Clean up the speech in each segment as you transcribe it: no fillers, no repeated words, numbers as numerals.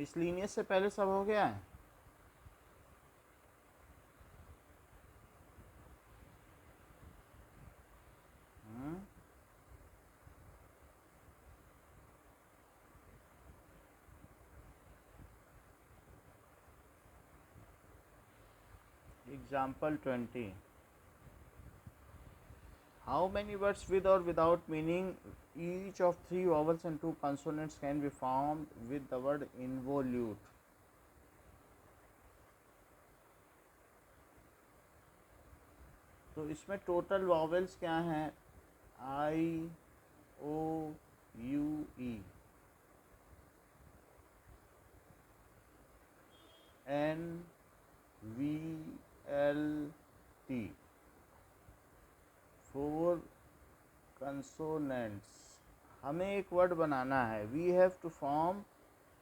Miscellaneous से पहले सब हो गया है। Example 20। How many words with or without meaning each of 3 vowels and 2 consonants can be formed with the word involute? तो इसमें टोटल वॉवेल्स क्या हैं? I, O, U, E, N, V, L, T. 4 consonants. हमें एक word बनाना है। We have to form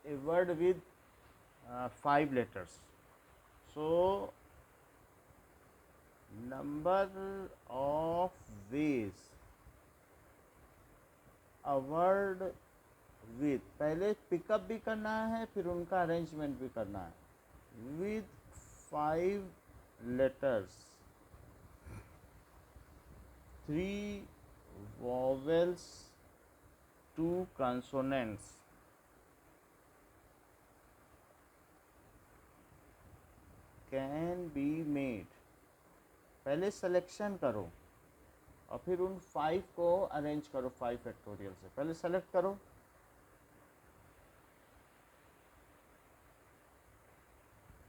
a word with 5 letters. So number of ways a word with, पहले pick up भी करना है फिर उनका अरेंजमेंट भी करना है। With 5 letters, 3 vowels, 2 consonants can be made. पहले सिलेक्शन करो और फिर उन 5 को अरेंज करो 5 फैक्टोरियल से। पहले सेलेक्ट करो।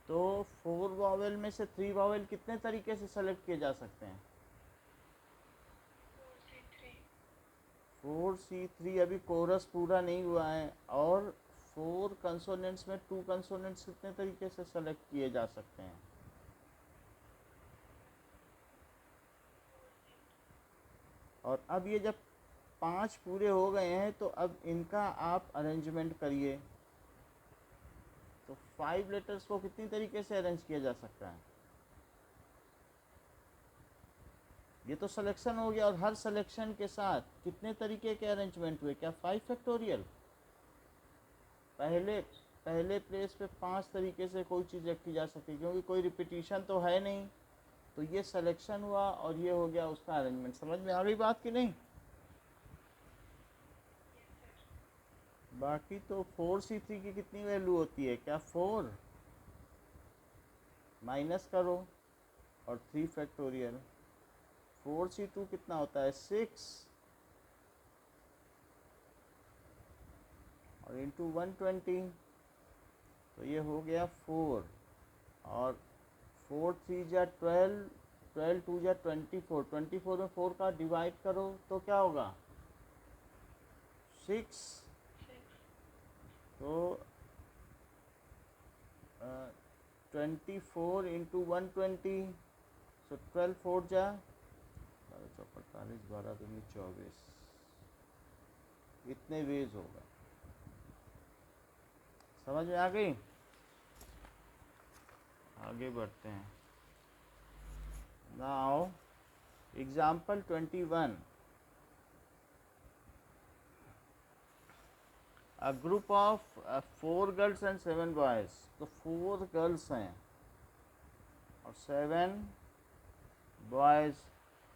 तो 4 वॉवेल में से 3 वॉवेल कितने तरीके से सेलेक्ट किए जा सकते हैं? 4C3। अभी कोरस पूरा नहीं हुआ है। और 4 कंसोनेंट्स में 2 कंसोनेंट्स कितने तरीके से सेलेक्ट किए जा सकते हैं? और अब ये जब 5 पूरे हो गए हैं तो अब इनका आप अरेंजमेंट करिए। तो 5 लेटर्स को कितनी तरीके से अरेंज किया जा सकता है? ये तो सिलेक्शन हो गया। और हर सिलेक्शन के साथ कितने तरीके के अरेंजमेंट हुए? क्या 5 फैक्टोरियल? पहले प्लेस पे 5 तरीके से कोई चीज़ रखी जा सकती है क्योंकि कोई रिपीटिशन तो है नहीं। तो ये सिलेक्शन हुआ और ये हो गया उसका अरेंजमेंट। समझ में आ गई बात कि नहीं? बाकी तो 4C3 की कितनी वैल्यू होती है? क्या 4 माइनस करो और 3 फैक्टोरियल। 4C2 कितना होता है? 6 और इंटू 120। तो ये हो गया 4 और 4 3 जा 12, 12 2 जा 24। 24 में 4 का डिवाइड करो तो क्या होगा? 6। तो 24 इंटू 120। सो 12 4 जा 48, 12 दूनी 24। इतने वेज होगा। समझ में आ गई? आगे बढ़ते हैं। Now example 21। A group of 4 girls and 7 boys. तो 4 गर्ल्स हैं और 7 boys.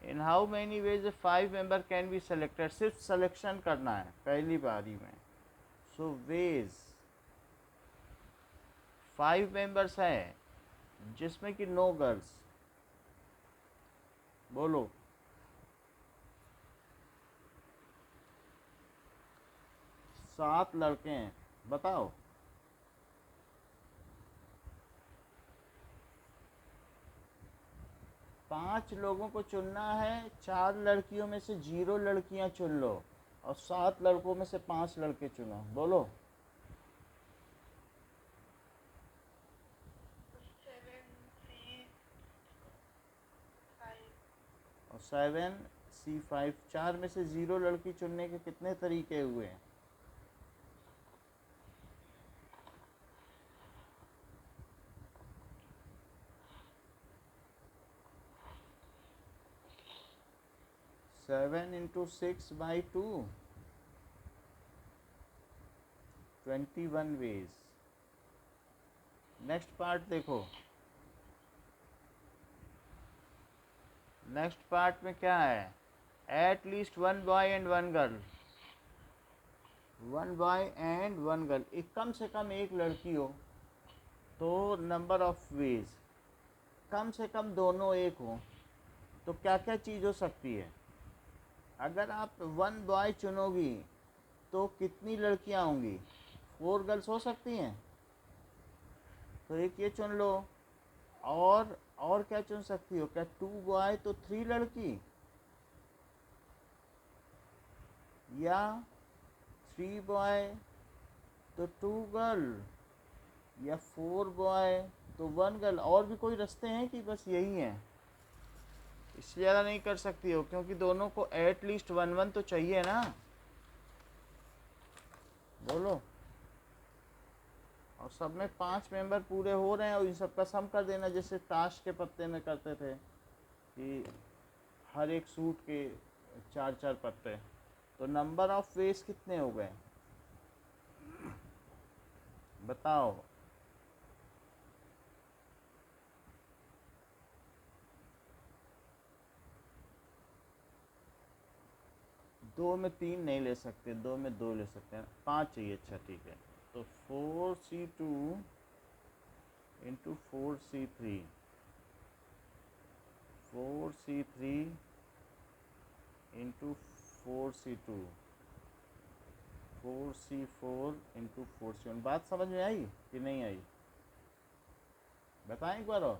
In how many veg 5 member can be selected. सिर्फ सिलेक्शन करना है पहली बारी में। सो वेज 5 मेंबर्स हैं जिसमें कि 9 गर्ल्स। बोलो। 7 लड़के हैं। बताओ। 5 लोगों को चुनना है। 4 लड़कियों में से 0 लड़कियां चुन लो और 7 लड़कों में से 5 लड़के चुनो। बोलो। और 7C5। 4 में से 0 लड़की चुनने के कितने तरीके हुए? 7 इंटू 6/2, 21 वेज। नेक्स्ट पार्ट देखो, नेक्स्ट पार्ट में क्या है, at least one boy and one girl, one boy and one girl, एक कम से कम एक लड़की हो, तो नंबर ऑफ वेज, कम से कम दोनों एक हो, तो क्या क्या चीज़ हो सकती है। अगर आप वन बॉय चुनोगी तो कितनी लड़कियां होंगी, 4 गर्ल्स हो सकती हैं, तो एक ये चुन लो। और क्या चुन सकती हो, क्या 2 बॉय तो 3 लड़की, या 3 बॉय तो 2 गर्ल, या 4 बॉय तो 1 गर्ल। और भी कोई रास्ते हैं कि बस यही हैं, इससे ज़्यादा नहीं कर सकती हो, क्योंकि दोनों को एट लीस्ट 1 तो चाहिए ना। बोलो, और सब में 5 मेंबर पूरे हो रहे हैं, और इन सब का सम कर देना, जैसे ताश के पत्ते में करते थे कि हर एक सूट के 4 पत्ते। तो नंबर ऑफ वेज कितने हो गए बताओ। दो में 3 नहीं ले सकते, 2 में 2 ले सकते हैं, 5 चाहिए। अच्छा ठीक है, तो 4c2 into 4c3, 4c3 into 4c2, 4c4 into 4c1। बात समझ में आई कि नहीं आई, बताएं एक बार और।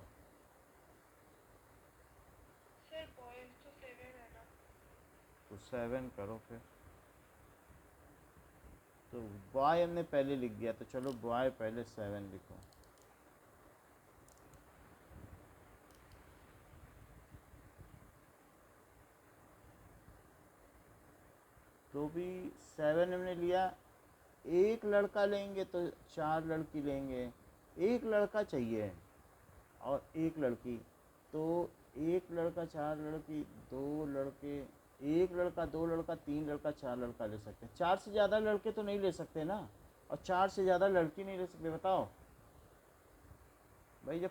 सर बॉयज तो 7 है ना। तो 7 करो फिर, तो बॉय हमने पहले लिख दिया, तो चलो बॉय पहले 7 लिखो। तो भी 7 हमने लिया, एक लड़का लेंगे तो 4 लड़की लेंगे, एक लड़का चाहिए और एक लड़की, तो एक लड़का 4 लड़की, 2 लड़के, एक लड़का 2 लड़का 3 लड़का 4 लड़का ले सकते हैं। 4 से ज़्यादा लड़के तो नहीं ले सकते ना, और 4 से ज़्यादा लड़की नहीं ले सकते। बताओ भाई, जब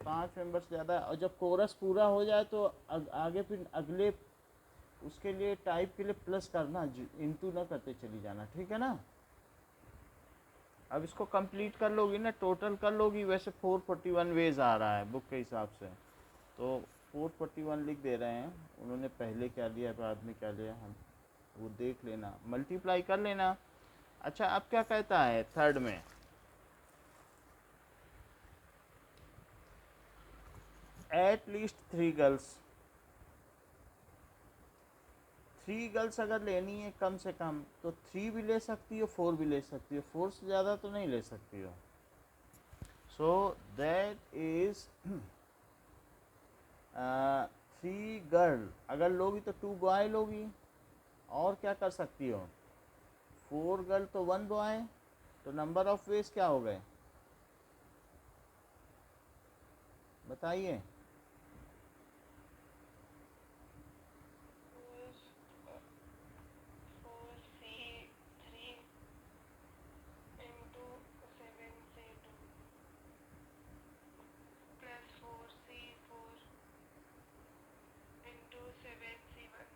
5 मेंबर से ज़्यादा, और जब कोरस पूरा हो जाए तो आगे फिर अगले उसके लिए टाइप के लिए प्लस करना, इंटू ना करते चली जाना, ठीक है ना। अब इसको कंप्लीट कर लोगी ना, टोटल कर लोगी। वैसे 441 वेज आ रहा है बुक के हिसाब से, तो 441 लिख दे रहे हैं। उन्होंने पहले क्या लिया बाद में क्या लिया, हम वो देख लेना, मल्टीप्लाई कर लेना। अच्छा, अब क्या कहता है थर्ड में, एट लीस्ट 3 गर्ल्स। 3 गर्ल्स अगर लेनी है कम से कम, तो 3 भी ले सकती हो, 4 भी ले सकती हो, 4 से ज़्यादा तो नहीं ले सकती हो। सो दैट इज 3 गर्ल अगर लोगी तो 2 बॉय लोगी। और क्या कर सकती हो, 4 गर्ल तो 1 बॉय, तो नंबर ऑफ वेज क्या हो गए बताइए। Four C three into 7c2 plus 4c4 into 7c1।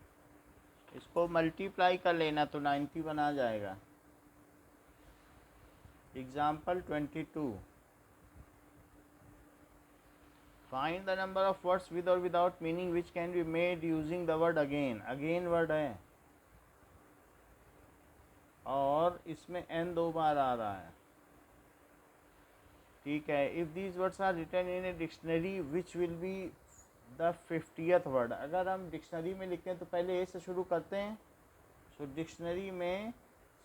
इसको मल्टीप्लाई कर लेना तो 90 बना जाएगा। Example 22, find the number of words with और without meaning which can be made using the word again. Again word है और इसमें n 2 बार आ रहा है, ठीक है। If these words are written in a dictionary which will be the 50th word. अगर हम डिक्शनरी में लिखते हैं तो पहले ए से शुरू करते हैं। सो डिक्शनरी में,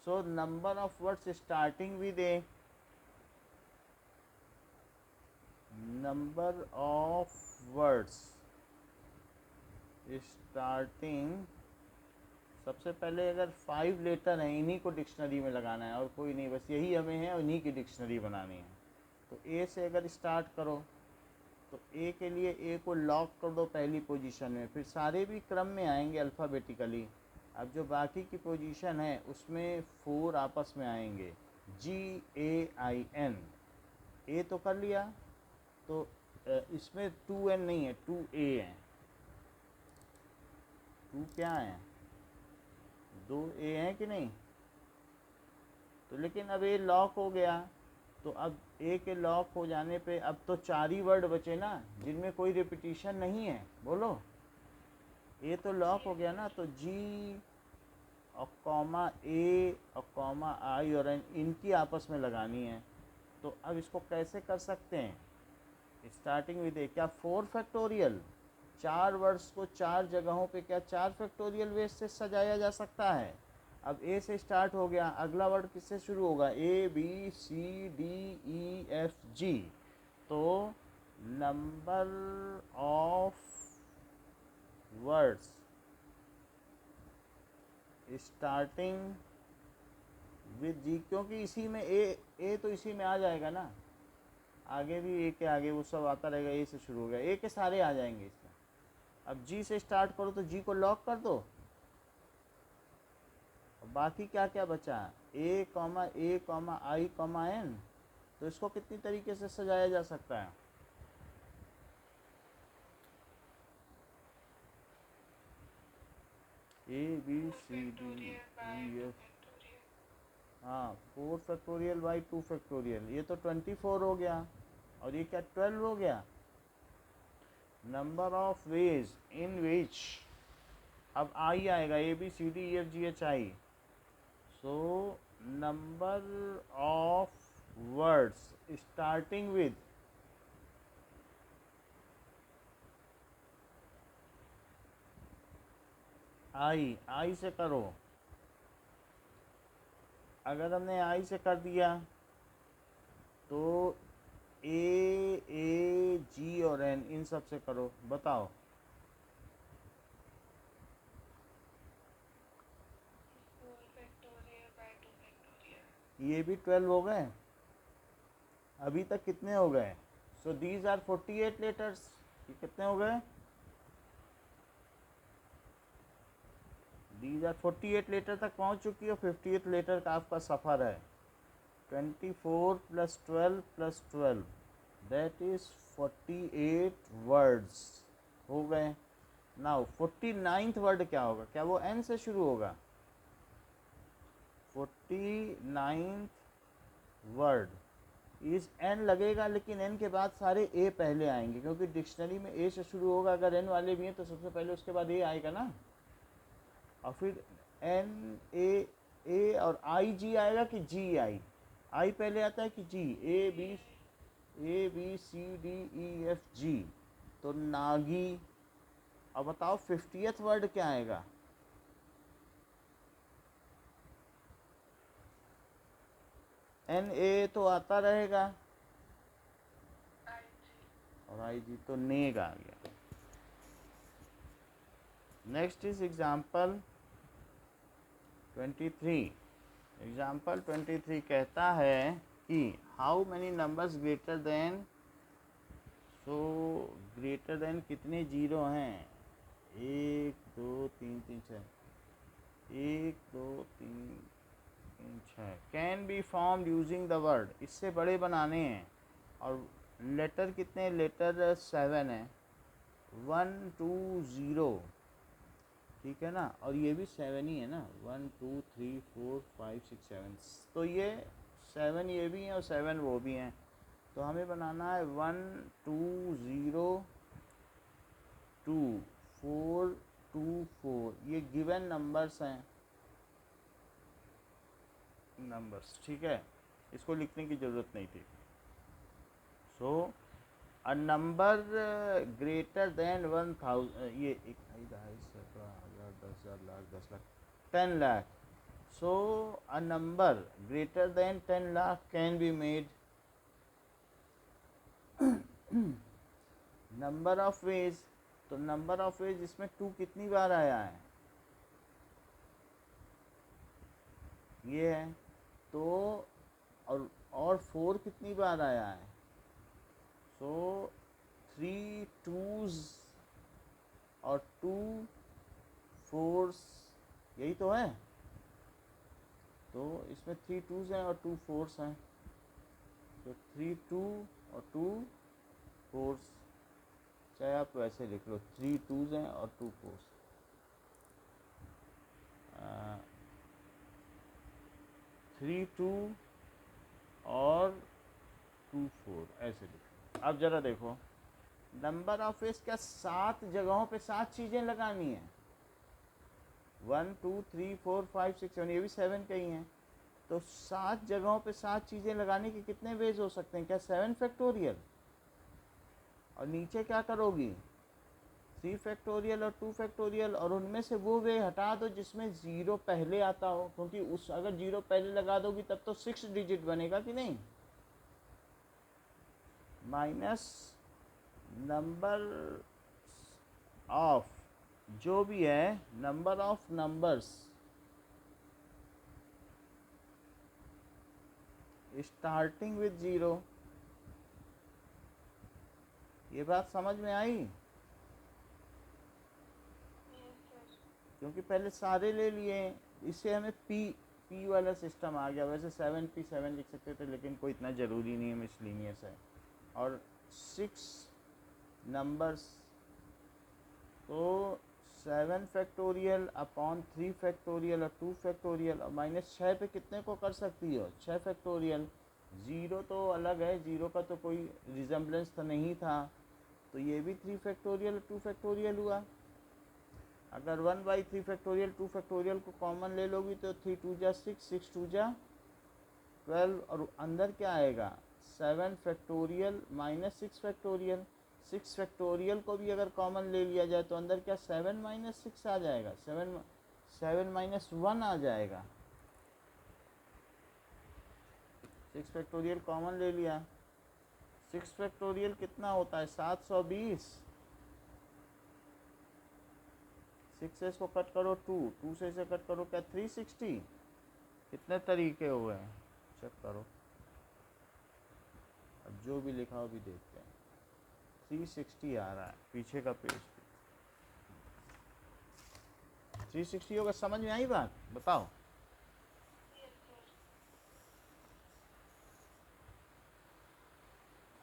सो number of words starting with A, number of words starting, सबसे पहले अगर 5 लेटर हैं इन्हीं को डिक्शनरी में लगाना है, और कोई नहीं, बस यही हमें है, इन्हीं की डिक्शनरी बनानी है। तो ए से अगर स्टार्ट करो तो ए के लिए ए को लॉक कर दो पहली पोजीशन में, फिर सारे भी क्रम में आएंगे अल्फ़ाबेटिकली। अब जो बाकी की पोजीशन है उसमें 4 आपस में आएंगे, GAIN, ए तो कर लिया, तो इसमें 2n नहीं है, 2a है। 2 क्या है, 2a है कि नहीं। तो लेकिन अब ए लॉक हो गया, तो अब ए के लॉक हो जाने पे अब तो 4 ही वर्ड बचे ना जिनमें कोई रिपीटिशन नहीं है। बोलो, ए तो लॉक हो गया ना, तो जी और कॉमा ए और कॉमा आई और एन इनकी आपस में लगानी है। तो अब इसको कैसे कर सकते हैं, स्टार्टिंग विद ए। क्या 4 फैक्टोरियल, 4 वर्ड्स को 4 जगहों पे क्या 4 फैक्टोरियल वेज से सजाया जा सकता है। अब ए से स्टार्ट हो गया, अगला वर्ड किससे शुरू होगा, A B C D E F G. तो number of words starting with G, क्योंकि इसी में ए तो इसी में आ जाएगा ना, आगे भी ए के आगे वो सब आता रहेगा, ए से शुरू हो गया, ए के सारे आ जाएंगे इसमें। अब जी से स्टार्ट करो तो जी को लॉक कर दो, बाकी क्या क्या बचा, A comma I comma N. तो इसको कितनी तरीके से सजाया जा सकता है, A B C D E F. हाँ, 4 फैक्टोरियल बाई 2 फैक्टोरियल, ये तो 24 हो गया, और ये क्या 12 हो गया। Number of ways in which, अब आई आएगा, A B C D E F G H I. So number of words starting with I से करो। अगर हमने आई से कर दिया तो ए जी और एन इन सब से करो, बताओ। ये भी 12 हो गए, अभी तक कितने हो गए। सो दीज आर 48 लेटर्स, ये कितने हो गए, दीज आर 48 लेटर तक पहुंच चुकी है। 50th लेटर का आपका सफ़र है। 24 + 12 + 12 दैट इज 48 वर्ड्स हो गए। नाउ 49th वर्ड क्या होगा, क्या वो एन से शुरू होगा। 49th वर्ड इस एन लगेगा, लेकिन एन के बाद सारे ए पहले आएंगे, क्योंकि डिक्शनरी में ए से शुरू होगा। अगर एन वाले भी हैं तो सबसे पहले उसके बाद ए आएगा ना, और फिर एन ए और आई जी आएगा कि जी आई पहले आता है कि G, A B C D E F G, तो नागी। अब बताओ 50th वर्ड क्या आएगा, एन ए तो आता रहेगा, और आई जी तो नेग आ गया। Next is example 23। एग्जाम्पल 23 कहता है कि how many numbers greater than, so greater than कितने जीरो हैं, 1 2 3 3 6, 1 2 3 3 6 can be formed using the word, इससे बड़े बनाने हैं। और लेटर कितने, लेटर 7 है, 1 2 0, ठीक है ना, और ये भी 7 ही है ना, 1 2 3 4 5 6 7, तो ये 7 ये भी हैं और 7 वो भी हैं। तो हमें बनाना है 1 2 0 2 4 2 4, ये गिवन नंबर्स हैं, नंबर्स, ठीक है, इसको लिखने की ज़रूरत नहीं थी। So a number greater than 1000, ये 1 2 10 lakh 10 lakh 10 lakh. So a number greater than 10 lakh can be made. Number of ways, तो नंबर ऑफ वेज इसमें 2 कितनी बार आया है, ये है। तो और 4 कितनी बार आया है, सो 3 2s और 2 4s, यही तो है। तो इसमें 3 2s हैं और 2 4s हैं, तो 3 2 और 2 4, चाहे आप वैसे लिख लो, 3 2s हैं और 2 4s। 3 2 और 2 4 ऐसे लिखो। अब ज़रा देखो, नंबर ऑफ वेज क्या 7 जगहों पे 7 चीज़ें लगानी है। 1 2 3 4 5 6 7, ये भी 7 का ही हैं। तो 7 जगहों पे 7 चीज़ें लगाने के कितने वेज हो सकते हैं? क्या 7 फैक्टोरियल? और नीचे क्या करोगी? 3 फैक्टोरियल और 2 फैक्टोरियल, और उनमें से वो वे हटा दो जिसमें 0 पहले आता हो, क्योंकि उस अगर 0 पहले लगा दोगी तब तो 6 डिजिट बनेगा कि नहीं। माइनस नंबर ऑफ, जो भी है number of numbers starting with 0। ये बात समझ में आई? yes sir, क्योंकि पहले सारे ले लिए, इससे हमें पी वाला सिस्टम आ गया। वैसे 7p7 लिख सकते थे, लेकिन कोई इतना ज़रूरी नहीं है, मिसलिनियस है। और 6 नंबर्स, तो 7 फैक्टोरियल अपॉन 3 फैक्टोरियल और 2 फैक्टोरियल, और माइनस 6 पे कितने को कर सकती हो? 6 फैक्टोरियल। 0 तो अलग है, 0 का तो कोई रिजेम्बलेंस तो नहीं था, तो ये भी 3 फैक्टोरियल और 2 फैक्टोरियल हुआ। अगर 1/3 फैक्टोरियल 2 फैक्टोरियल को कॉमन ले लोगी तो 3 2 जा 6, 6 2 जा 12, और अंदर क्या आएगा? 7 फैक्टोरियल माइनस 6 फैक्टोरियल। 6 फैक्टोरियल को भी अगर कॉमन ले लिया जाए तो अंदर क्या 7 माइनस 6 आ जाएगा, 7 माइनस 1 आ जाएगा। 6 फैक्टोरियल कॉमन ले लिया, 6 फैक्टोरियल कितना होता है? 720। 6 से इसको कट करो 2 से इसे कट करो, क्या 360। कितने तरीके हुए हैं चेक करो। अब जो भी लिखा हो भी देखते हैं, 360 आ रहा है पीछे का पेज पे। 360 होगा। समझ में आई बात? बताओ। yes sir,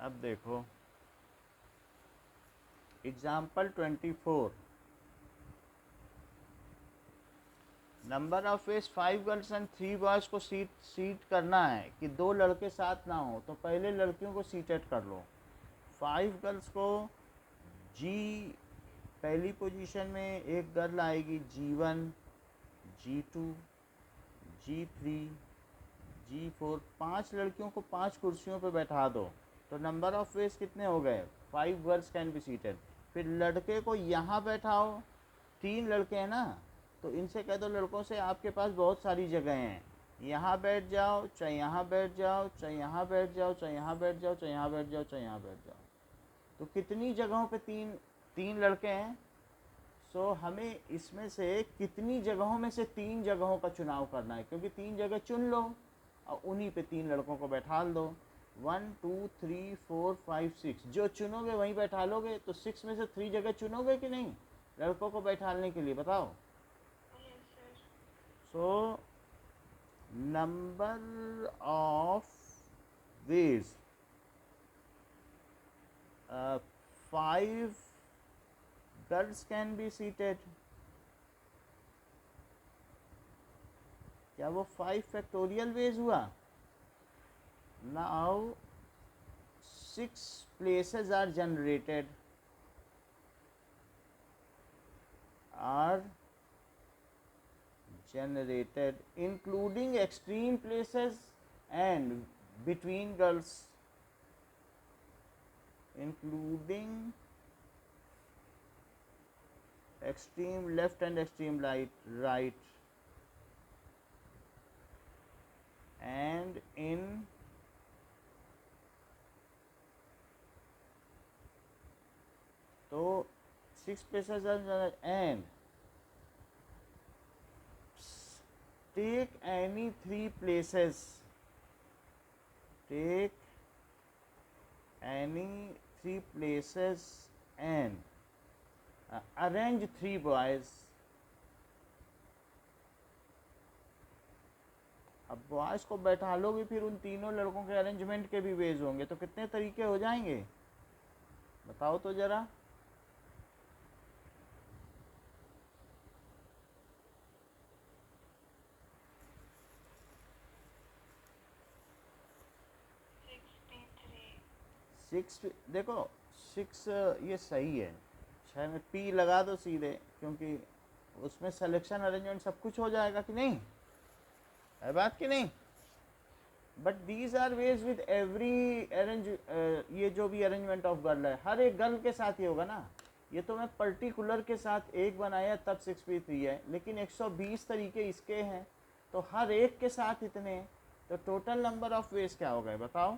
अब देखो example 24। Number of veg 5 girls and 3 boys को सीट करना है कि 2 लड़के साथ ना हो, तो पहले लड़कियों को सीटेड कर लो। 5 गर्ल्स को जी पहली पोजीशन में एक गर्ल आएगी, G1 G2 G3 G4। 5 लड़कियों को 5 कुर्सियों पर बैठा दो, तो नंबर ऑफ वेज कितने हो गए? 5 गर्ल्स कैन बी सीटेड। फिर लड़के को यहाँ बैठाओ, 3 लड़के हैं ना, तो इनसे कह दो लड़कों से आपके पास बहुत सारी जगह हैं, यहाँ बैठ जाओ, चाहे यहाँ बैठ जाओ, चाहे यहाँ बैठ जाओ, चाहे यहाँ बैठ जाओ, चाहे यहाँ बैठ जाओ, चाहे यहाँ बैठ जाओ। तो कितनी जगहों पे तीन लड़के हैं? सो हमें इसमें से कितनी जगहों में से 3 जगहों का चुनाव करना है, क्योंकि 3 जगह चुन लो और उन्हीं पे 3 लड़कों को बैठा दो। 1 2 3 4 5 6 जो चुनोगे वहीं बैठा लोगे। तो 6 में से 3 जगह चुनोगे कि नहीं लड़कों को बैठाने के लिए? बताओ। yes sir, so number of veg 5 girls can be seated. क्या वो 5 फैक्टोरियल वेज हुआ? Now 6 places are generated, including extreme places and between girls, including extreme left and extreme right, and in तो 6 places are, and take any 3 places, take any 3 places and arrange 3 boys अब boys को बैठा लोगे फिर उन तीनों लड़कों के अरेंजमेंट के भी वेज होंगे, तो कितने तरीके हो जाएंगे बताओ तो ज़रा। सिक्स, देखो सिक्स ये सही है, छः में पी लगा दो सीधे, क्योंकि उसमें सिलेक्शन अरेंजमेंट सब कुछ हो जाएगा कि नहीं, है बात कि नहीं। But these are ways with every arrange, ये जो भी अरेंजमेंट ऑफ गर्ल है हर एक गर्ल के साथ ही होगा ना। ये तो मैं पर्टिकुलर के साथ एक बनाया तब 6p3 है, लेकिन 120 तरीके इसके हैं, तो हर एक के साथ इतने, तो टोटल नंबर ऑफ वेज क्या हो गए बताओ।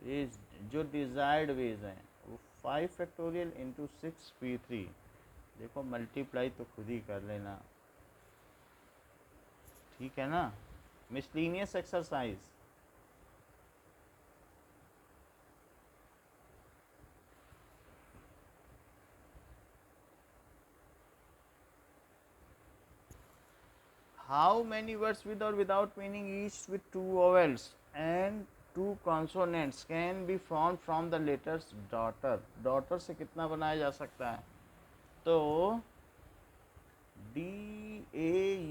ये जो डिज़ायर्ड वेज हैं वो 5 फैक्टोरियल इंटू 6p3, देखो मल्टीप्लाई तो खुद ही कर लेना, ठीक है ना। Miscellaneous exercise, how many words with और without meaning each with 2 vowels and 2 consonants can be form from the letters daughter. Daughter से कितना बनाया जा सकता है, तो DAUGHTER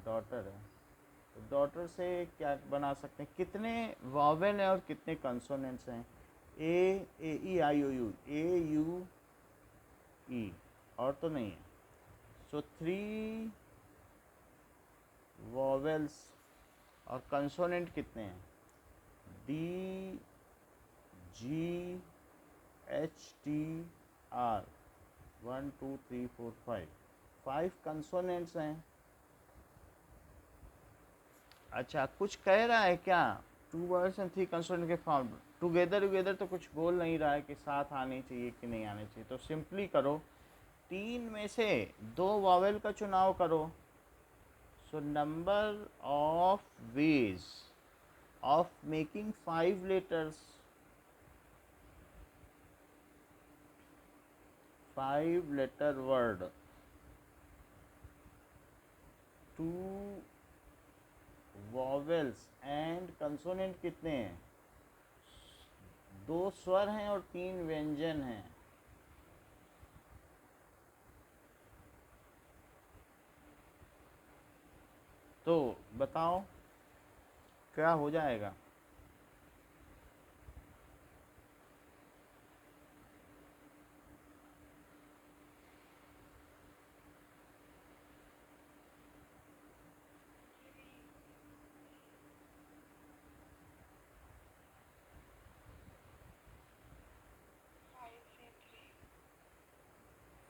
डॉटर है, तो डॉटर से क्या बना सकते हैं, कितने वॉवेल हैं और कितने कंसोनेंट्स हैं, AEIOU और तो नहीं है, सो 3 वॉवेल्स और कंसोनेंट कितने हैं, DGHTR 1 2 3 4 5 कंसोनेंट्स हैं। अच्छा कुछ कह रहा है क्या, 2 वर्ड्स एंड 3 कंसोनेंट के फॉर्म टुगेदर तो कुछ बोल नहीं रहा है कि साथ आने चाहिए कि नहीं आने चाहिए, तो सिंपली करो 3 में से 2 वॉवेल का चुनाव करो, so number of ways of making 5 letters, 5 letter word, 2 vowels and consonant कितने हैं, 2 स्वर हैं और 3 व्यंजन हैं, तो बताओ क्या हो जाएगा।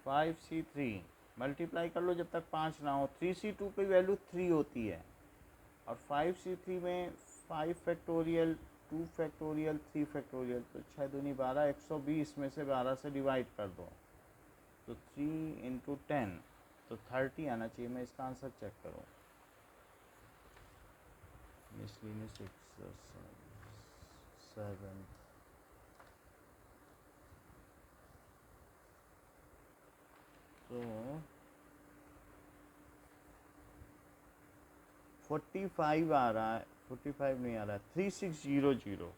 फाइव सी थ्री मल्टीप्लाई कर लो जब तक 5 ना हो, 3C2 की वैल्यू 3 होती है, और 5C3 में 5 फैक्टोरियल 2 फैक्टोरियल 3 फैक्टोरियल, तो 6 दूनी 12, 120 में से 12 से डिवाइड कर दो, तो 3 इंटू 10 तो 30 आना चाहिए। मैं इसका आंसर चेक करूँ, मिसलिनियस एक्सरसाइज 7, तो 45 आ रहा है, 45 नहीं आ रहा है, 3600।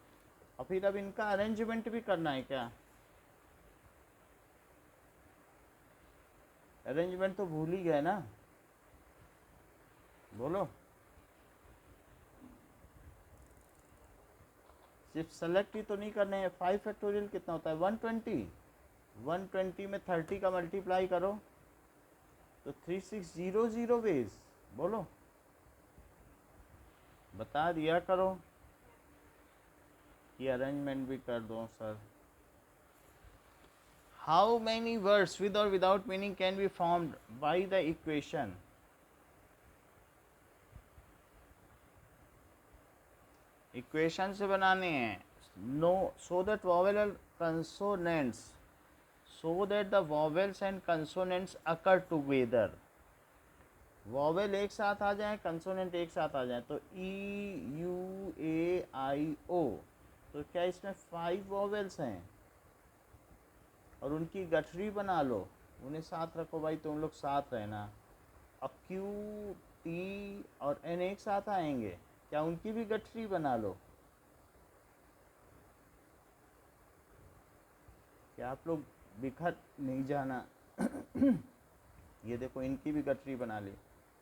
और फिर अब इनका अरेंजमेंट भी करना है क्या, अरेंजमेंट तो भूल ही गए ना, बोलो। सिर्फ सेलेक्ट ही तो नहीं करने हैं, 5 फैक्टोरियल कितना होता है 120, 120 में 30 का मल्टीप्लाई करो तो 3600 वेज, बोलो बता दिया करो कि अरेंजमेंट भी कर दो sir. How many words with और without meaning can be formed by the equation, equation से बनाने हैं, no so that vowel and consonants, so that the vowels and consonants occur together, vowel एक साथ आ जाए कंसोनेंट एक साथ आ जाए, तो EUAIO, तो तो क्या इसमें 5 वॉवेल्स हैं और उनकी गठरी बना लो, उन्हें साथ रखो भाई, तुम लोग साथ रहना। अब क्यू टी और एन एक साथ आएंगे, क्या उनकी भी गठरी बना लो। क्या आप लोग बिखर नहीं जाना। ये देखो इनकी भी गठरी बना ली।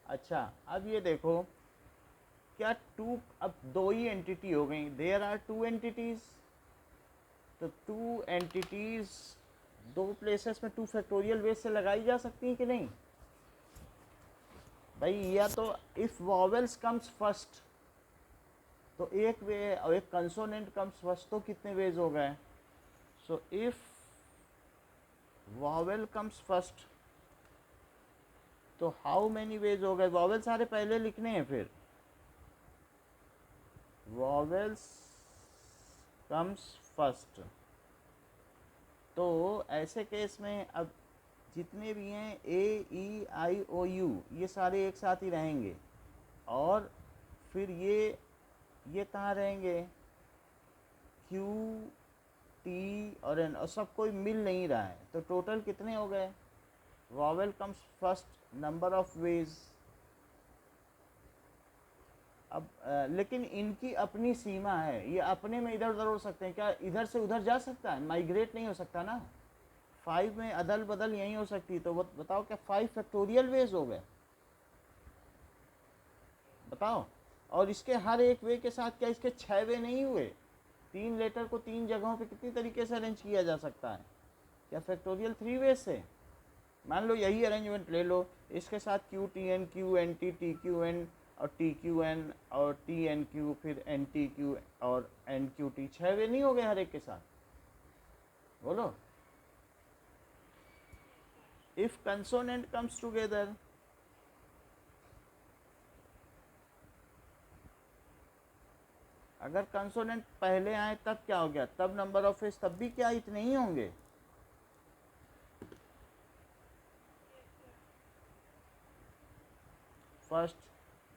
अच्छा अब ये देखो, क्या टू, अब दो ही एंटिटी हो गई, देयर आर 2 एंटिटीज, तो 2 एंटिटीज दो प्लेसेस में 2 फैक्टोरियल वेज से लगाई जा सकती हैं कि नहीं भाई। या तो इफ वॉवेल्स कम्स फर्स्ट तो एक वे, और एक कंसोनेंट कम्स फर्स्ट तो कितने वेज हो गए। So if vowel comes first तो हाउ मैनी वेज हो गए, वॉवेल सारे पहले लिखने हैं, फिर वॉवेल्स कम्स फर्स्ट, तो ऐसे केस में अब जितने भी हैं AEIOU ये सारे एक साथ ही रहेंगे, और फिर ये कहाँ रहेंगे, Q T और N, और सब कोई मिल नहीं रहा है, तो टोटल कितने हो गए, vowel comes first number of veg. अब लेकिन इनकी अपनी सीमा है, ये अपने में इधर उधर हो सकते हैं, क्या इधर से उधर जा सकता है, माइग्रेट नहीं हो सकता ना। 5 में अदल बदल यही हो सकती, तो बताओ क्या 5 फैक्टोरियल वेज हो गए, बताओ। और इसके हर एक वे के साथ क्या इसके 6 वे नहीं हुए, 3 लेटर को 3 जगहों पे कितनी तरीके से अरेंज किया जा सकता है, क्या फैक्टोरियल 3 वेज से। मान लो यही अरेंजमेंट ले लो, इसके साथ QTN QNT TQN और TQN और TNQ फिर NTQ और NQT, 6 वे नहीं हो गए हर एक के साथ, बोलो। इफ कंसोनेंट कम्स टुगेदर, अगर कंसोनेंट पहले आए तब क्या हो गया, तब नंबर ऑफ वेज तब भी क्या इतने ही होंगे। फर्स्ट,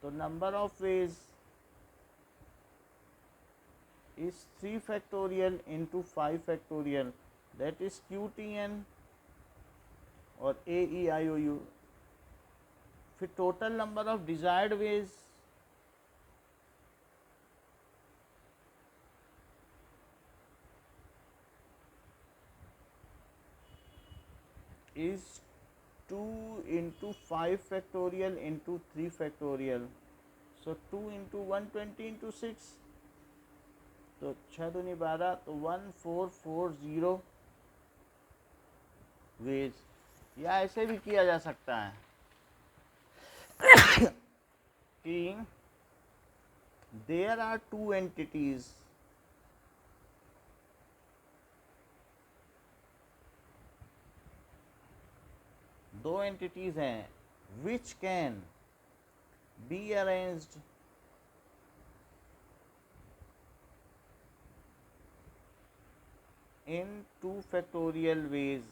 तो number of veg is 3 factorial into 5 factorial, that is QTN और AEIOU। फिर total number of desired ways is 2 into 5 factorial into 3 factorial, so 2 into 120 into 6, तो 6 दूनी 12, तो 1440 वेज। या ऐसे भी किया जा सकता है कि देयर आर 2 एंटिटीज, दो एंटिटीज हैं, विच can be arranged in 2 factorial ways,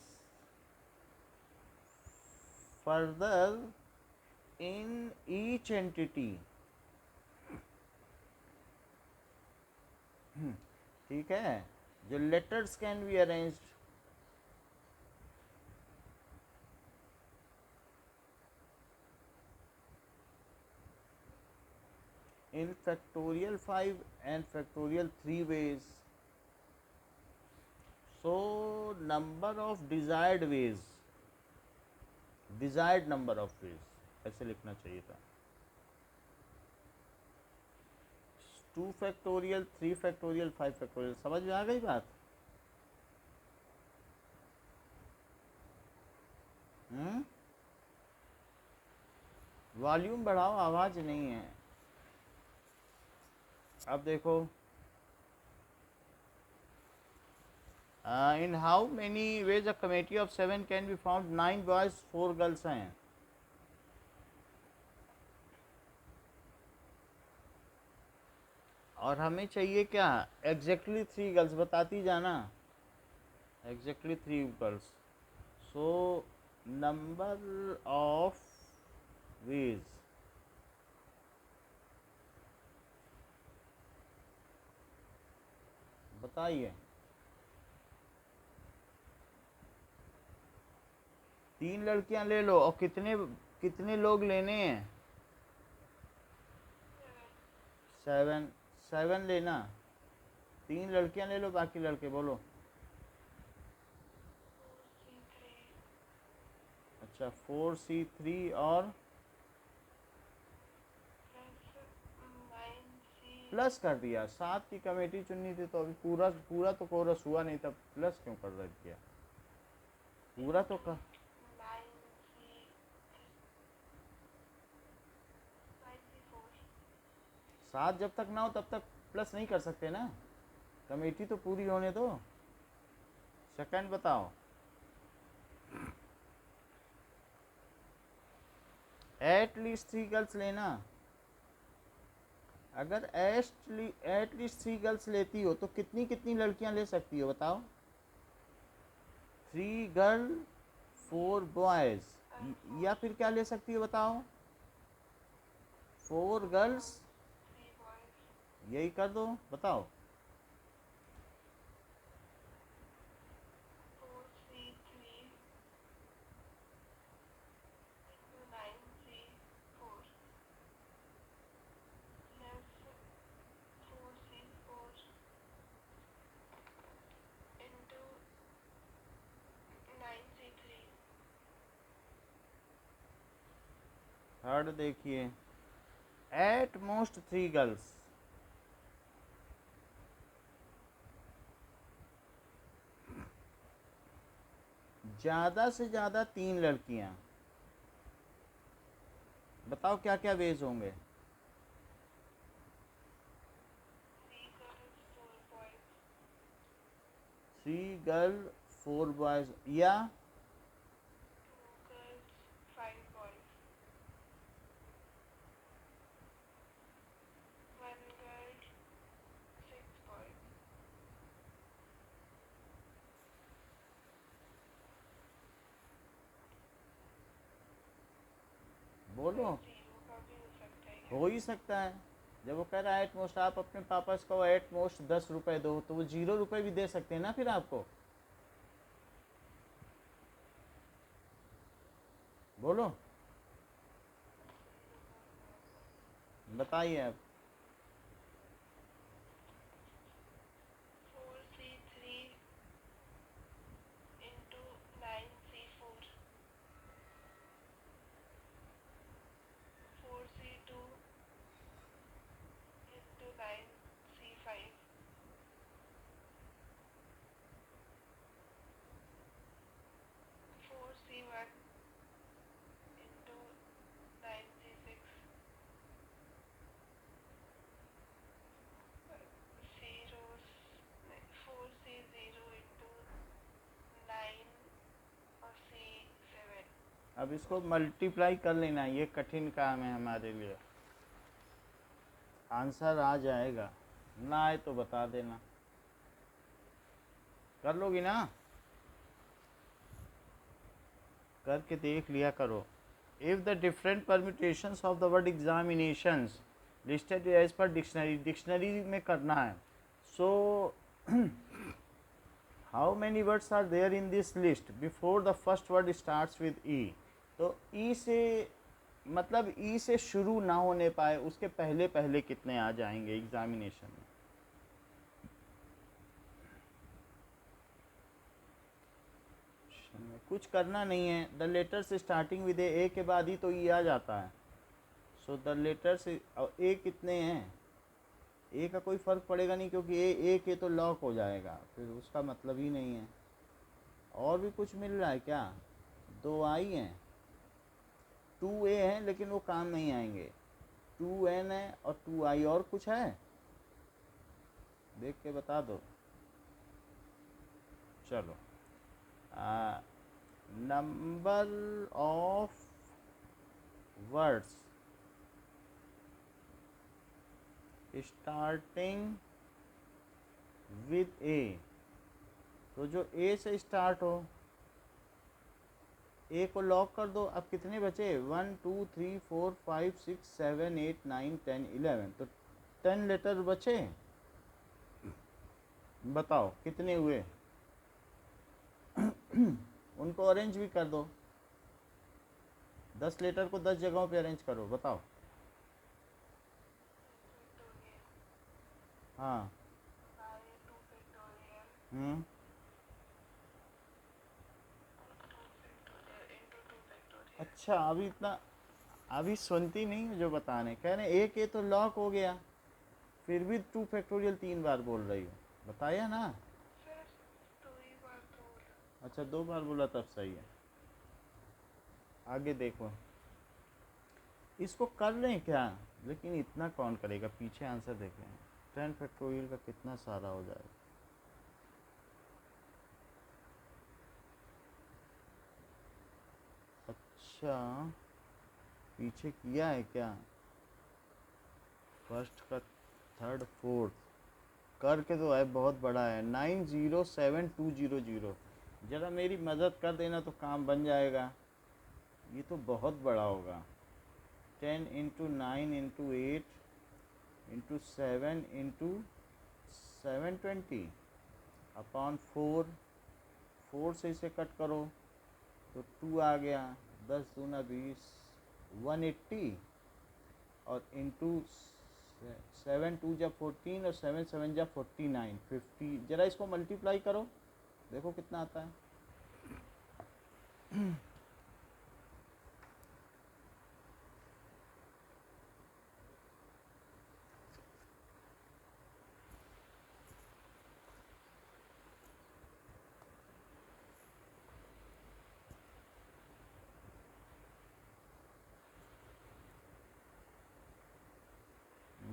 further in each entity, ठीक है, जो letters can be arranged in factorial 5 and factorial 3 ways, so number of desired ways, desired number of ways ऐसे लिखना चाहिए था, 2 factorial 3 factorial 5 factorial. समझ में आ गई बात। वॉल्यूम बढ़ाओ, आवाज नहीं है। अब देखो, in how many ways a committee of 7 can be formed, 9 boys 4 girls हैं। और हमें चाहिए क्या, एग्जैक्टली 3 गर्ल्स, बताती जाना, exactly 3 girls. So number of veg बताइए। 3 लड़कियां ले लो और कितने कितने लोग लेने हैं? 7 7 लेना। 3 लड़कियां ले लो, बाकी लड़के बोलो। 4C3 अच्छा 4C3 और plus 9C प्लस कर दिया। 7 की कमेटी चुननी थी तो अभी पूरा पूरा तो कोरस हुआ नहीं, तब प्लस क्यों कर दिया? पूरा तो कर। 9C4 7 जब तक ना हो तब तक प्लस नहीं कर सकते ना, कमेटी तो पूरी होने दो। सेकंड बताओ। एट लीस्ट 3 गर्ल्स लेना। अगर एट लीस्ट 3 गर्ल्स लेती हो तो कितनी कितनी लड़कियां ले सकती हो बताओ? 3 गर्ल 4 बॉयज, या फिर क्या ले सकती हो बताओ? 4 गर्ल्स, 3 boys यही कर दो, बताओ। 4C3 into 9C4 plus 4C4 into 9C3 third देखिए। एट मोस्ट 3 गर्ल्स, ज़्यादा से ज़्यादा 3 लड़कियां। बताओ क्या क्या वेज होंगे? 3 girls 4 boys 3 गर्ल 4 बॉयज, या 2 girls 5 boys 1 girl 6 boys बोलो। 0 का भी हो सकता है हो ही सकता है। जब वो कह रहा है एट मोस्ट, आप अपने पापा को एट मोस्ट 10 रुपए दो तो वो 0 रुपए भी दे सकते हैं ना फिर आपको। बोलो, बताइए अब। 4C3 into 9C4 4C2 into 9C5 4C1 into 9C6 zeros 4C0 into 9 और C7 अब इसको मल्टीप्लाई कर लेना, ये कठिन काम है हमारे लिए। आंसर आ जाएगा, ना आए तो बता देना। कर लोगी ना? करके देख लिया करो। If the different permutations of the word examinations listed as per dictionary, dictionary में करना है। So how many words are there in this list before the first word starts with E. तो ई से मतलब ई से शुरू ना होने पाए उसके पहले पहले कितने आ जाएंगे एग्जामिनेशन में? कुछ करना नहीं है। द लेटर से स्टार्टिंग विद ए के बाद ही तो ई आ जाता है। सो द लेटर से ए कितने हैं? ए का कोई फ़र्क पड़ेगा नहीं क्योंकि ए के तो लॉक हो जाएगा, फिर उसका मतलब ही नहीं है। और भी कुछ मिल रहा है क्या? 2 आई हैं, 2 ए हैं लेकिन वो काम नहीं आएंगे। 2 एन है और 2 आई, और कुछ है? देख के बता दो। चलो, number of words starting with A, तो जो ए से स्टार्ट हो ए को लॉक कर दो। अब कितने बचे? 1 2 3 4 5 6 7 8 9 10 11, तो 10 लेटर बचे। बताओ कितने हुए? उनको अरेंज भी कर दो, 10 लेटर को 10 जगहों पे अरेंज करो, बताओ। factorial हाँ। by 2 factorial 2 factorial into 2 factorial. अच्छा, अभी इतना अभी सुनती नहीं हो जो बताने कह रहे हैं। एक ए तो लॉक हो गया, फिर भी 2 फैक्टोरियल 3 बार बोल रही हो, बताया ना। सर 2 ही बार तो बोला। अच्छा 2 बार बोला तब सही है। आगे देखो, इसको कर लें क्या, लेकिन इतना कौन करेगा, पीछे आंसर देखें। 10 फैक्टोरियल का कितना सारा हो जाएगा। अच्छा पीछे किया है क्या, फर्स्ट का थर्ड फोर्थ करके तो है, बहुत बड़ा है। 907200, ज़रा मेरी मदद कर देना तो काम बन जाएगा। ये तो बहुत बड़ा होगा। 10 into 9 into 8 into 7 into 720 upon 4, 4 से इसे कट करो तो 2 आ गया, 10 दूना 20, 180 और इंटू 7 2 जा 14 और 7 7 जा 49, 50। ज़रा इसको मल्टीप्लाई करो, देखो कितना आता है।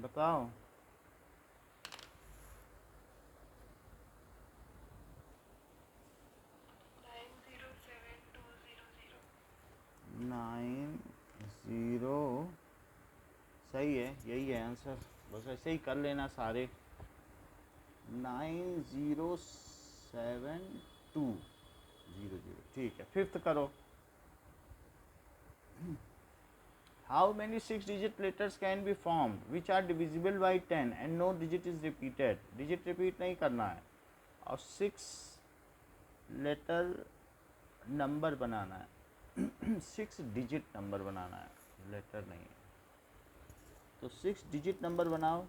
बताओ। 907200. 90, सही है, यही है आंसर। बस ऐसे ही कर लेना सारे। 907200, ठीक है। फिफ्थ करो। How many 6-digit letters can be formed which are divisible by 10 and no digit is repeated? digit repeat नहीं करना है और 6 लेटर नंबर बनाना है। 6 डिजिट नंबर बनाना है, लेटर नहीं है। तो 6 डिजिट नंबर बनाओ।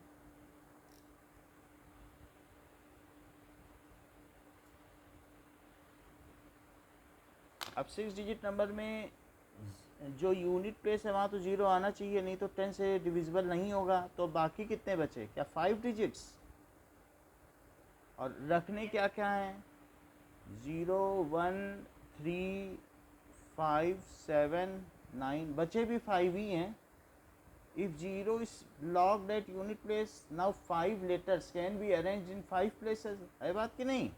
अब 6 डिजिट नंबर में जो यूनिट प्लेस है वहाँ तो 0 आना चाहिए, नहीं तो 10 से डिविजिबल नहीं होगा। तो बाकी कितने बचे, क्या 5 डिजिट्स? और रखने क्या क्या हैं, 0 1 3 5 7 9, बचे भी 5 ही हैं। If 0 is locked at unit place, now 5 letters can be arranged in 5 places. है बात कि नहीं?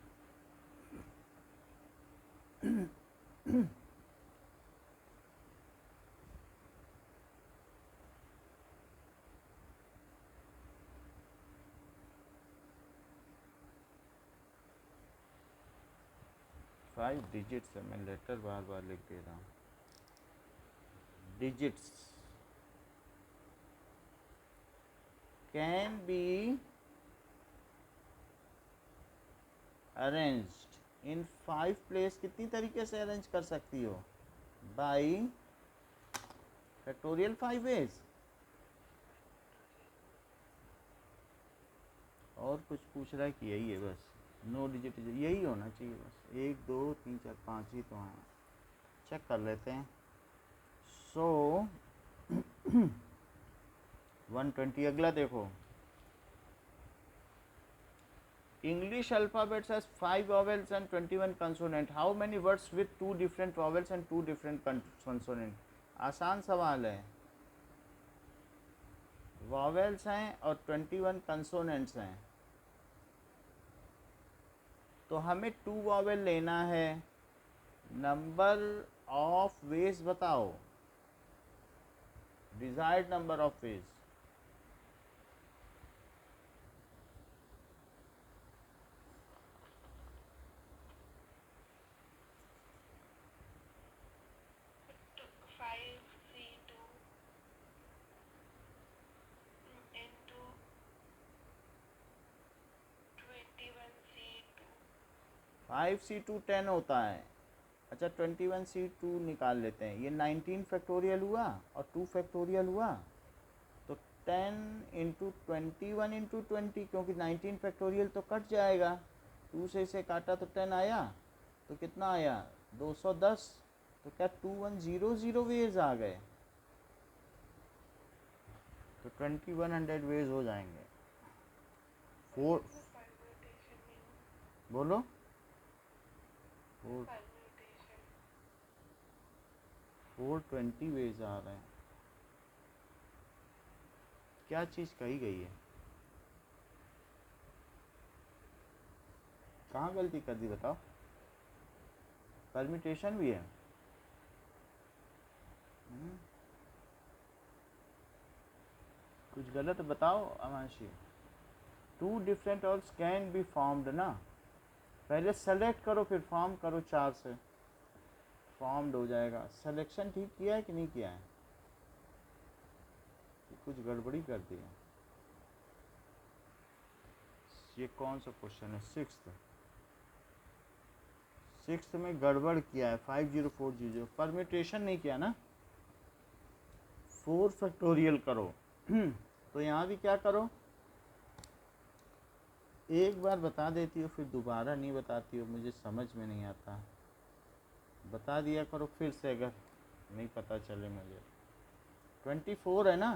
5 डिजिट्स है, मैं लेटर बार बार लिख दे रहा हूँ। Digits can be arranged in 5 place. कितनी तरीके से अरेंज कर सकती हो, बाई फैक्टोरियल 5 वेज। और कुछ पूछ रहा है कि यही है बस, नो डिजिट यही होना चाहिए बस। 1 2 3 4 5 ही तो हैं, चेक कर लेते हैं। सो 120। अगला देखो, English alphabet has 5 vowels and 21 consonant. How many words with 2 different vowels and 2 different consonant? आसान सवाल है। vowels हैं और 21 consonants हैं, तो हमें 2 vowel लेना है। नंबर ऑफ वेज बताओ, desired number of veg. Five C2 into 21C 5c2 10 होता है। अच्छा 21c2 निकाल लेते हैं। ये 19 फैक्टोरियल हुआ और 2 फैक्टोरियल हुआ, तो 10 इंटू 21 इंटू 20, क्योंकि 19 फैक्टोरियल तो कट जाएगा, 2 से इसे काटा तो 10 आया, तो कितना आया 210। तो क्या 2100 वेज आ गए, तो 2100 वेज हो जाएंगे। फोर परम्यूटेशन नहीं, बोलो फोर परम्यूटेशन 420 वेज आ रहे हैं। क्या चीज़ कही गई है, कहाँ गलती कर दी बताओ। परम्यूटेशन भी है। कुछ गलत बताओ अमांशी। 2 डिफरेंट ऑल्स कैन बी फॉर्म्ड ना, पहले सेलेक्ट करो फिर फॉर्म करो, 4 से फॉर्म्ड हो जाएगा। सिलेक्शन ठीक किया है कि नहीं किया है, कुछ गड़बड़ी कर दी है। ये कौन सा क्वेश्चन है, सिक्स्थ में गड़बड़ किया है। 50400 परम्यूटेशन नहीं किया ना, 4 फैक्टोरियल करो। तो यहाँ भी क्या करो, एक बार बता देती हो फिर दोबारा नहीं बताती हो, मुझे समझ में नहीं आता। बता दिया करो फिर से अगर नहीं पता चले मुझे। 24 है ना,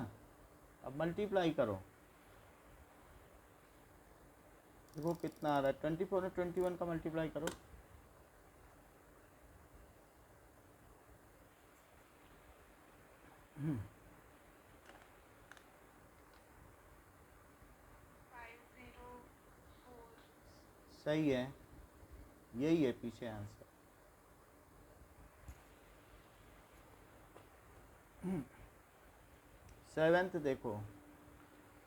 अब मल्टीप्लाई करो, देखो कितना आ रहा है। 24 और 21 का मल्टीप्लाई करो, 504 सही है, यही है पीछे आंसर। सेवेंथ देखो,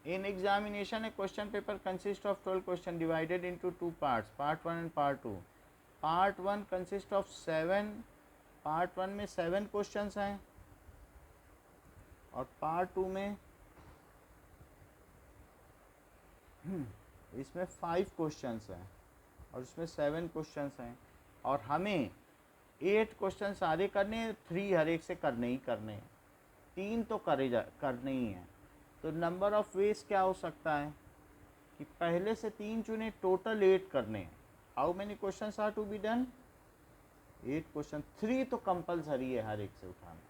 in examination A question paper consist of 12 question divided into 2 parts, part 1 and part 2। Part 1 consist of 7, part 1 में 7 क्वेश्चंस हैं और पार्ट 2 में इसमें 5 क्वेश्चंस हैं और इसमें 7 क्वेश्चंस हैं, और हमें 8 क्वेश्चन सारे करने हैं, 3 हर एक से करने ही करने हैं, 3 तो करने ही हैं। तो नंबर ऑफ वेज क्या हो सकता है कि पहले से 3 चुने, टोटल 8 करने हैं। How many question are to be done, 8 question. 3 तो कंपलसरी है हर एक से उठाना।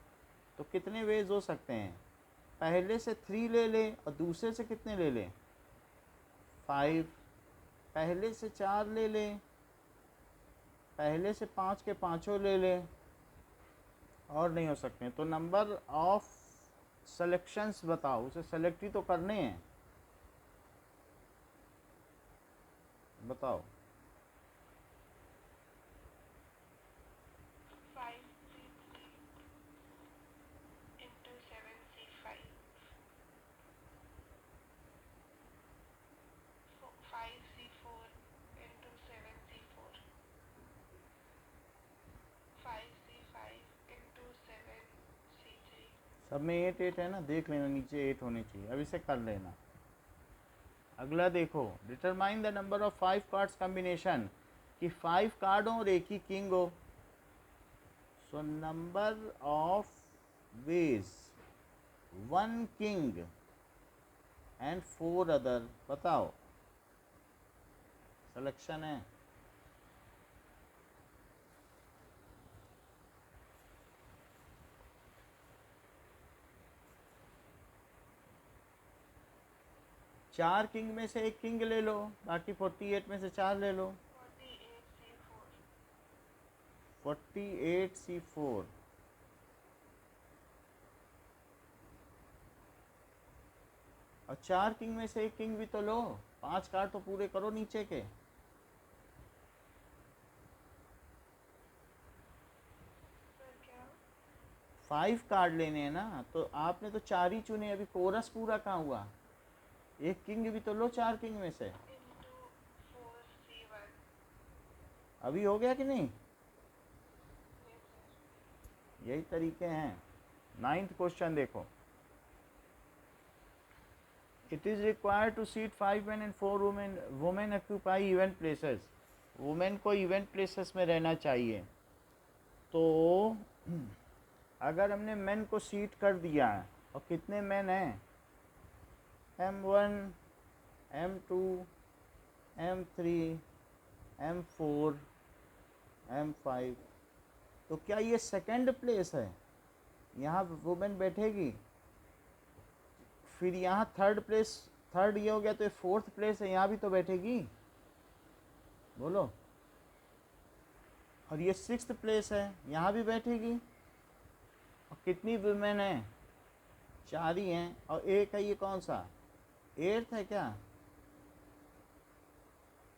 तो कितने वेज हो सकते हैं, पहले से 3 ले ले और दूसरे से कितने ले ले 5, पहले से 4 ले ले, पहले से 5 के पाँचों ले ले, और नहीं हो सकते। तो नंबर ऑफ सिलेक्शंस बताओ, उसे सेलेक्ट ही तो करने हैं, बताओ। 5C3 into 7C5, 5C4 into 7C4, 5C5 into 7C3। सब में 8 है ना, देख लेना नीचे 8 होने चाहिए। अब इसे कर लेना। अगला देखो, determine the number of 5 cards combination, कि 5 कार्ड हो और एक ही किंग हो। सो number of veg 1 king and 4 other, बताओ। सिलेक्शन है, चार किंग में से एक किंग ले लो, बाकी 48 में से 4 ले लो। 48C4, 48C4, और 4 किंग में से एक किंग भी तो लो, 5 कार्ड तो पूरे करो नीचे के। सर क्या 5 कार्ड लेने हैं ना, तो आपने तो 4 ही चुने, अभी कोरस पूरा कहाँ हुआ। एक किंग भी तो लो 4 किंग में से। into 4C1? अभी हो गया कि नहीं, Yes sir। यही तरीके हैं। 9th क्वेश्चन देखो, it is required to seat 5 men and 4 women occupy even places. Women को इवेंट प्लेसेस में रहना चाहिए। तो अगर हमने मेन को सीट कर दिया है, और कितने मेन हैं, M1, M2, M3, M4, M5, तो क्या ये सेकंड प्लेस है? यहाँ वुमेन बैठेगी। फिर यहाँ थर्ड प्लेस, थर्ड ये हो गया, तो ये फोर्थ प्लेस है, यहाँ भी तो बैठेगी, बोलो। और ये सिक्स्थ प्लेस है, यहाँ भी बैठेगी। और कितनी वुमेन है? 4 ही हैं, और एक है ये कौन सा, 8th है क्या?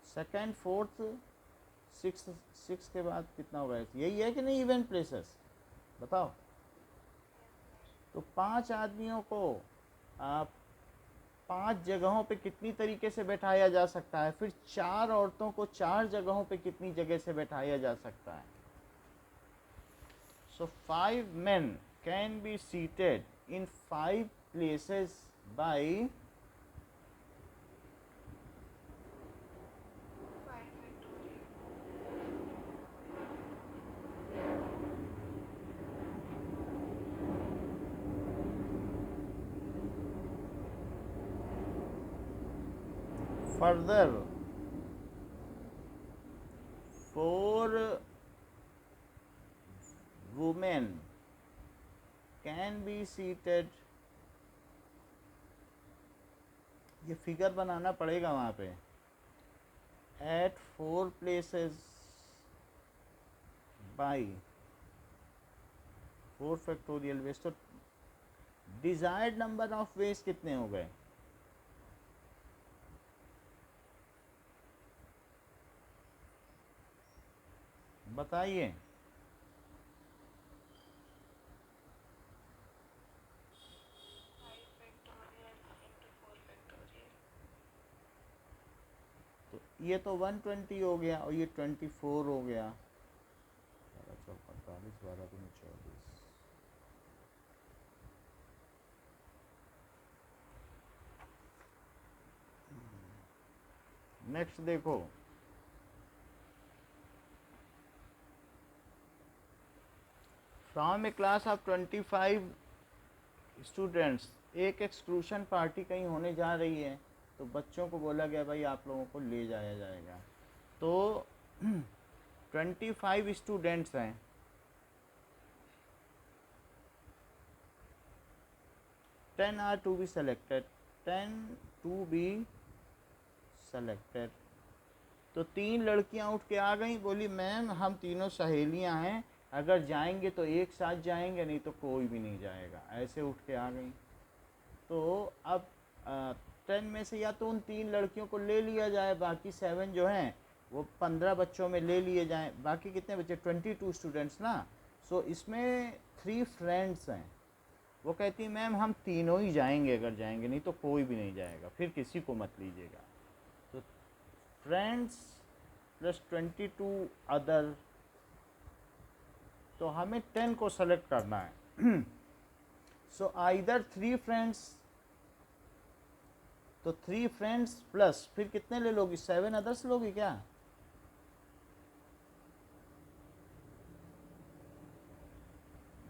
सेकंड, फोर्थ, सिक्स के बाद कितना होगा? यही है कि नहीं इवेंट प्लेसेस, बताओ। तो 5 आदमियों को 5 जगहों पे कितनी तरीके से बैठाया जा सकता है? फिर 4 औरतों को 4 जगहों पे कितनी जगह से बैठाया जा सकता है? सो 5 men can be seated in 5 places by 5 factorial. further 4 women can be seated, ये फिगर बनाना पड़ेगा वहाँ पे, at 4 places by 4 factorial ways। तो डिजायर्ड नंबर ऑफ वेज कितने हो गए? बताइए। 5 factorial into 4 factorial. तो ये तो 120 हो गया, और ये 24 हो गया। 45, 12 दूनी 24। नेक्स्ट देखो, from A class of 25 students, एक एक्सक्लूशन पार्टी कहीं होने जा रही है, तो बच्चों को बोला गया भाई आप लोगों को ले जाया जाएगा। तो 25 स्टूडेंट्स हैं, 10 are to be selected, 10 to be selected. तो 3 लड़कियां उठ के आ गई, बोली मैम हम तीनों सहेलियां हैं, अगर जाएंगे तो एक साथ जाएंगे, नहीं तो कोई भी नहीं जाएगा, ऐसे उठ के आ गई। तो अब 10 में से या तो उन 3 लड़कियों को ले लिया जाए, बाकी 7 जो हैं वो 15 बच्चों में ले लिए जाएं। बाकी कितने बच्चे? 22 स्टूडेंट्स ना। सो इसमें 3 फ्रेंड्स हैं, वो कहती मैम हम तीनों ही जाएंगे अगर जाएंगे, नहीं तो कोई भी नहीं जाएगा, फिर किसी को मत लीजिएगा। तो फ्रेंड्स प्लस 22 अदर, तो हमें 10 को सेलेक्ट करना है। सो आइदर 3 फ्रेंड्स, तो 3 फ्रेंड्स प्लस फिर कितने ले लोगी? 7 अदर्स लोगी क्या?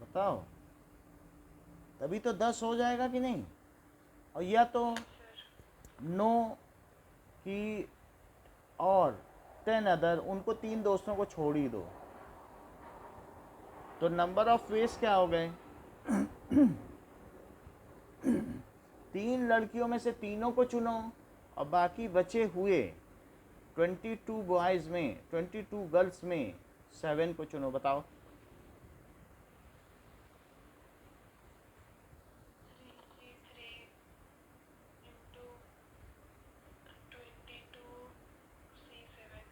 बताओ, तभी तो 10 हो जाएगा कि नहीं? और या तो नो कि और 10 अदर, उनको 3 दोस्तों को छोड़ ही दो। तो नंबर ऑफ वेज क्या हो गए? 3 लड़कियों में से तीनों को चुनो, और बाकी बचे हुए 22 बॉयज़ में, 22 गर्ल्स में 7 को चुनो। बताओ। 3 into 22 C7.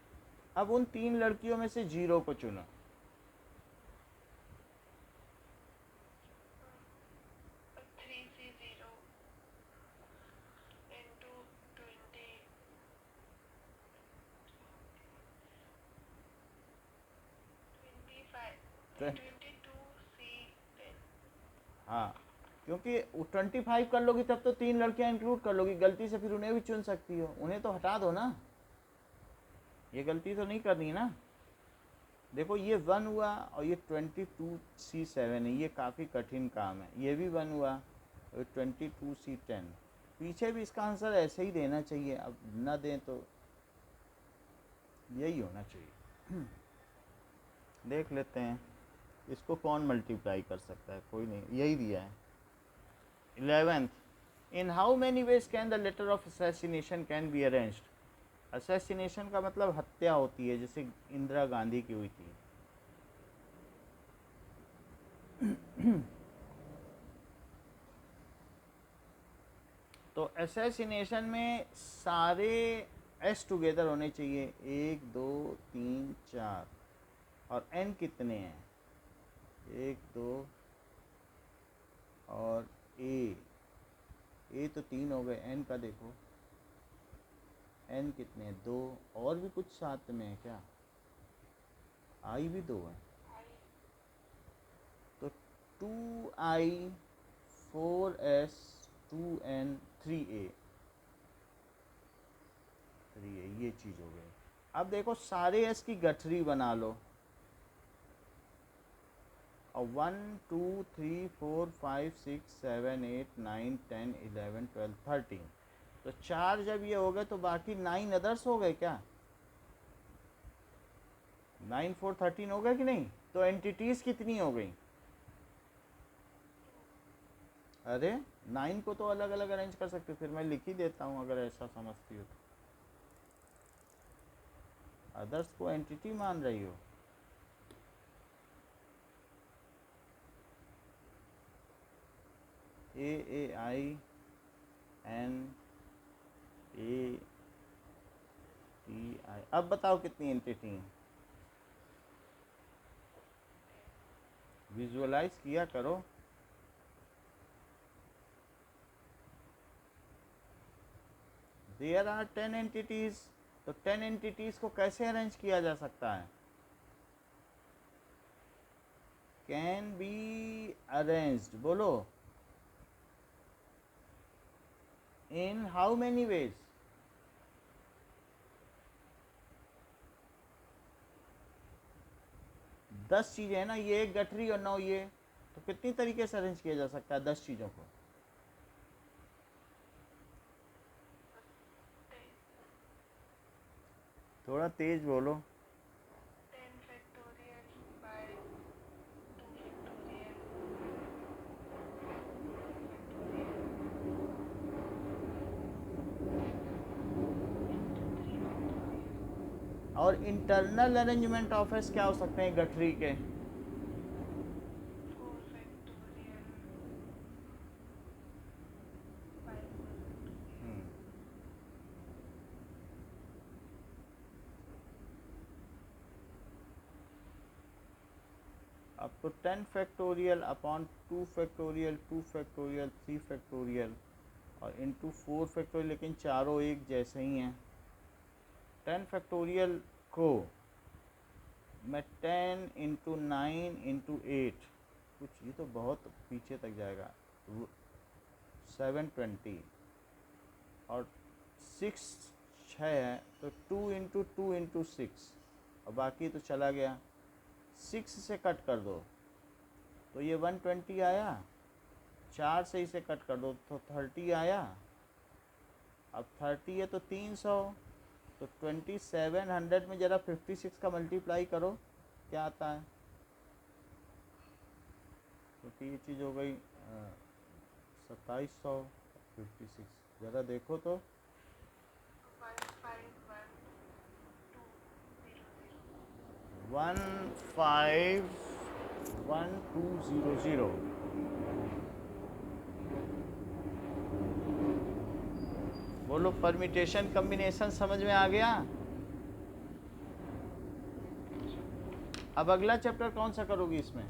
अब उन 3 लड़कियों में से 0 को चुनो। 3C0 into 20. 25. 22C10. हाँ, क्योंकि 25 कर लोगी तब तो 3 लड़कियां इंक्लूड कर लोगी, गलती से फिर उन्हें भी चुन सकती हो, उन्हें तो हटा दो ना। ये गलती तो नहीं करनी ना। देखो ये 1 हुआ और ये 22C7 है, ये काफ़ी कठिन काम है। ये भी 1 हुआ और 22C10। पीछे भी इसका आंसर ऐसे ही देना चाहिए, अब ना दें तो यही होना चाहिए। देख लेते हैं इसको कौन मल्टीप्लाई कर सकता है, कोई नहीं, यही दिया है। 11th, in how many ways can the letter of assassination can be arranged. Assassination का मतलब हत्या होती है, जैसे इंदिरा गांधी की हुई थी। तो असैसिनेशन में सारे एस टुगेदर होने चाहिए, 1 2 3 4, और एन कितने हैं, 1 2 और ए तो 3 हो गए, एन का देखो, एन कितने हैं, 2, और भी कुछ साथ में है क्या, आई भी 2 है, तो 2i 4s 2n 3a, ये चीज़ हो गई। अब देखो सारे एस की गठरी बना लो, और 1 2 3 4 5 6 7 8 9 10 11 12 13, तो 4 जब ये हो गए तो बाकी 9 अदर्स हो गए क्या, 9 4 13 हो गए कि नहीं। तो एंटिटीज कितनी हो गई, अरे 9 को तो अलग अलग अरेंज कर सकते, फिर मैं लिख ही देता हूँ अगर ऐसा समझती हो तो। अदर्स को एंटिटी मान रही हो, ए I N A T I. अब बताओ कितनी एंटिटी हैं, विजुअलाइज किया करो। देयर आर 10 एंटिटीज, तो 10 एंटिटीज को कैसे अरेंज किया जा सकता है, कैन बी अरेंज्ड, बोलो, इन हाउ मैनी वेज, दस चीजें हैं ना, ये एक गठरी और 9 ये, तो कितनी तरीके से अरेंज किया जा सकता है 10 चीजों को, थोड़ा तेज बोलो। 10 factorial by 2 factorial और इंटरनल अरेंजमेंट ऑफ एस क्या हो सकते हैं गठरी के, 4 factorial by 4 factorial। अब तो 10 factorial upon 2 factorial 2 factorial 3 factorial और इंटू 4 फैक्टोरियल, लेकिन चारों एक जैसे ही हैं। 10 फैक्टोरियल को मैं 10 इंटू 9 इंटू 8, कुछ ये तो बहुत पीछे तक जाएगा, 720, और 6 6 है तो 2 इंटू 2 इंटू 6, और बाकी तो चला गया, 6 से कट कर दो तो ये 120 आया, 4 से इसे कट कर दो तो 30 आया, अब 30 है तो 300, तो 2700 में ज़रा 56 का मल्टीप्लाई करो क्या आता है, तो ये चीज़ हो गई 2700 56, ज़रा देखो तो 151200। बोलो परमिटेशन कम्बिनेशन समझ में आ गया। अब अगला चैप्टर कौन सा करोगी इसमें,